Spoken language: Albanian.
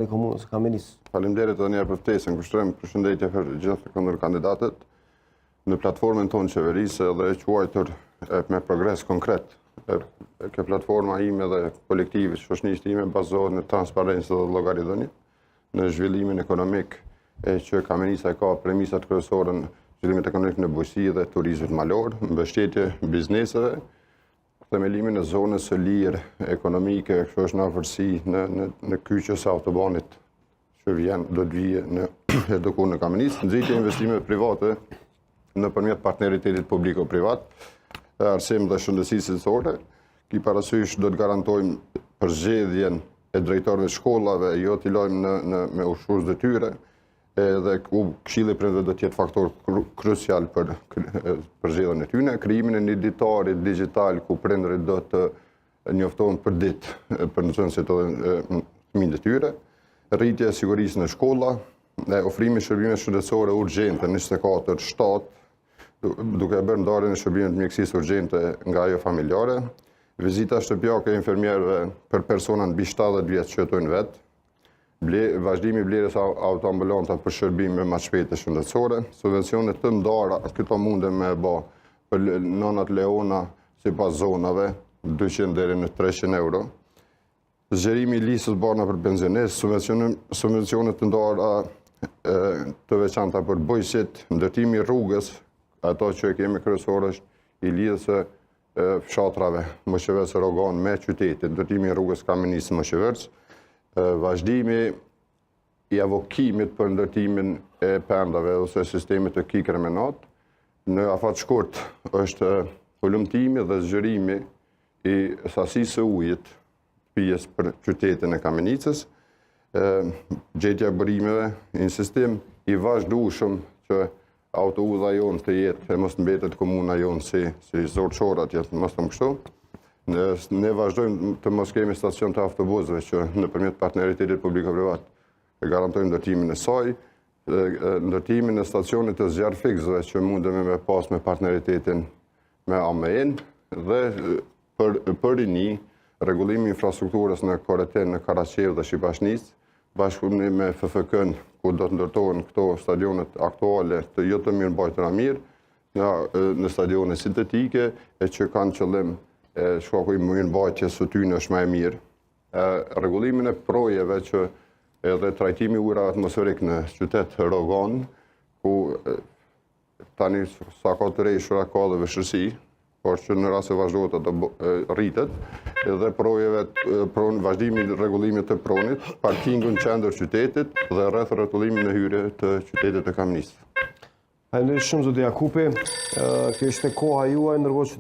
e komunës Kamenisë. Faleminderit edhe një herë për ftesën. Kushtojmë përshëndetje për gjithë kundërkandidatët në platformën tonë qeverisë dhe e quajtur me progres konkret. Kjo platforma ime dhe kolektivi shoqënisë time bazohet në transparencë dhe llogaridhënie, në zhvillimin ekonomik që Kamenisa e ka premisat kryesore në zhvillimin ekonomik në bujqësi dhe turizmit malor, mbështetje bizneseve, themelimin e zonës së lirë ekonomike, kjo është në afërsi në kyçës së autobanit që do të vijë në Edukur në Kamenicë, nxitje investime private nëpërmjet partneritetit publiko-privat, arsim dhe shëndetësisë cilësore. Ki parasysh do të garantojmë përzgjedhjen e drejtorëve të shkollave, jo t'i lojmë me ushtrus detyre, dhe ku Këshilli i Prindërve do të jetë faktor krucial për përzgjedhjen e tyre, krijimin e një ditarit digjital ku prindërit do të njoftohen për ditë për nxënësit edhe fëmijët e tyre, rritje e sigurisë në shkolla, ofrimi shërbime shëndetësore urgjente 24/7, duke bërë ndarjen e shërbimeve të mjekësisë urgjente nga ajo familjare, vizita shtëpiake e infermierëve për persona mbi 70 vjeç që jetojnë vetë, vazhdimi i blerjes autoambulanta për shërbime më shpejtë shëndetësore, subvencione të ndara, këto mundem me bë për nënat leona sipas zonave, 200 deri në 300 euro. Zgjerimi i listës barna për pensionistë, subvencione të ndara të veçanta për bujqësit, ndërtimi i rrugës, ato që e kemi kryesor është i lidhjes së fshatrave Mëshëvec Rogan me qytetin, ndërtimi i rrugës Kamenicë Mëshëvec, vazhdimi i avokimit për ndërtimin e pendave ose sistemit të kikërmenat. Në afat shkurt është ulëmtimi dhe zgjerimi i sasisë së ujit pjesë për qytetin e Kamenicës, gjetja e burimeve, insistim i vazhdueshëm që autoudha jonë të jetë e mos mbetet komuna jonë si zorçorat jetë mos të më kështu. Ne vazhdojmë të mos kemi stacion të autobusëve që nëpërmjet partneritetit publiko-privat e garantojmë ndërtimin e saj, ndërtimin e stacionit të zjarrfiksëve që mundemi me pas me partneritetin me AMN dhe për rini rregullimi i infrastrukturës në Koreten, në Karaqev dhe Shqipashnis, bashkëpunimi me FFK-n ku do të ndërtohen këto stadionet aktuale të jo të mirëmbajtura mirë në stadione sintetike e që kanë qëllim shkaku i mirëmbajtjes së tyre është më e mirë. Rregullimin e projeve që edhe trajtimi i ujrave atmosferik në qytet Rogan, ku tani sa ka të rreshura ka dhe vështirësi, por që në rast se vazhdohet ato rritet, edhe projeve vazhdimi i rregullimit të pronit, parkingun në qendër qytetit dhe rreth rrotullimin e hyrje të qytetit të Kamenicës. Faleminderit shumë zoti Jakupi. Kjo ishte koha juaj, ndërkohë